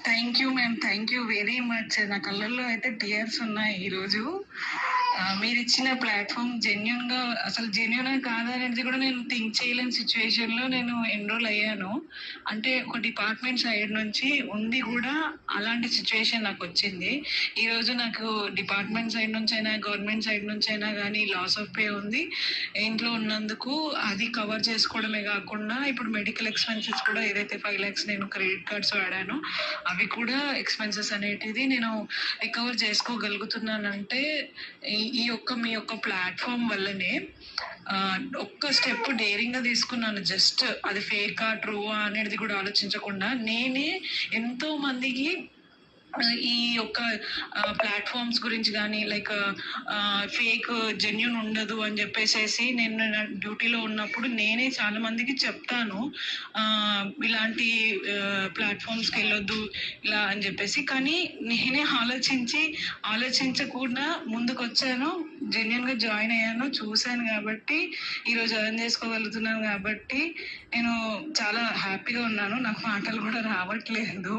Thank you ma'am. Thank you very much. నా కళ్ళల్లో అయితే టీయర్స్ ఉన్నాయి ఈరోజు. మీరిచ్చిన ప్లాట్ఫామ్ జెన్యూన్‌గా అసలు జెన్యూనా కాదా అనేది కూడా నేను థింక్ చేయలేని సిట్యుయేషన్‌లో నేను ఎన్రోల్ అయ్యాను. అంటే ఒక డిపార్ట్మెంట్ సైడ్ నుంచి ఉండి కూడా అలాంటి సిట్యుయేషన్ నాకొచ్చింది. ఈరోజు నాకు డిపార్ట్మెంట్ సైడ్ నుంచైనా, గవర్నమెంట్ సైడ్ నుంచైనా గానీ లాస్ ఆఫ్ పే ఉంది. ఇంట్లో ఉన్నందుకు అది కవర్ చేసుకోవడమే గాకుండా ఇప్పుడు మెడికల్ ఎక్స్‌పెన్సెస్ కూడా ఏదైతే 5,00,000 నేను క్రెడిట్ కార్డ్స్ వాడానో అవి కూడా ఎక్స్‌పెన్సెస్ అనేటిది నేను రికవర్ చేసుకోగలుగుతున్నానంటే ఈ యొక్క మీ యొక్క ప్లాట్‌ఫార్మ్ వల్లనే. ఒక్క స్టెప్ డేరింగ్‌గా తీసుకున్నాను. జస్ట్ అది ఫేకా, ట్రూవా అనేది కూడా ఆలోచించకుండా నేనే ఎంతో మందికి ఈ యొక్క ప్లాట్‌ఫార్మ్స్ గురించి గానీ, లైక్ ఫేక్, జెన్యూన్ ఉండదు అని జెప్పేసేసి నేను నా డ్యూటీలో ఉన్నప్పుడు నేనే చాలా మందికి చెప్తాను. ఇలాంటి ప్లాట్‌ఫార్మ్స్‌కెళ్ళొద్దు ఇలా అని జెప్పేసి. కానీ నేనే ఆలోచించకుండా ముందుకొచ్చాను. జెన్యూన్‌గా జాయిన్ అయ్యాను. చూసాను గాబట్టి ఈరోజు ఎర్న్ చేసుకోగలుగుతున్నాను గాబట్టి నేను చాలా హ్యాపీగా ఉన్నాను. నాకు మాటలు గూడా రావట్లేదు.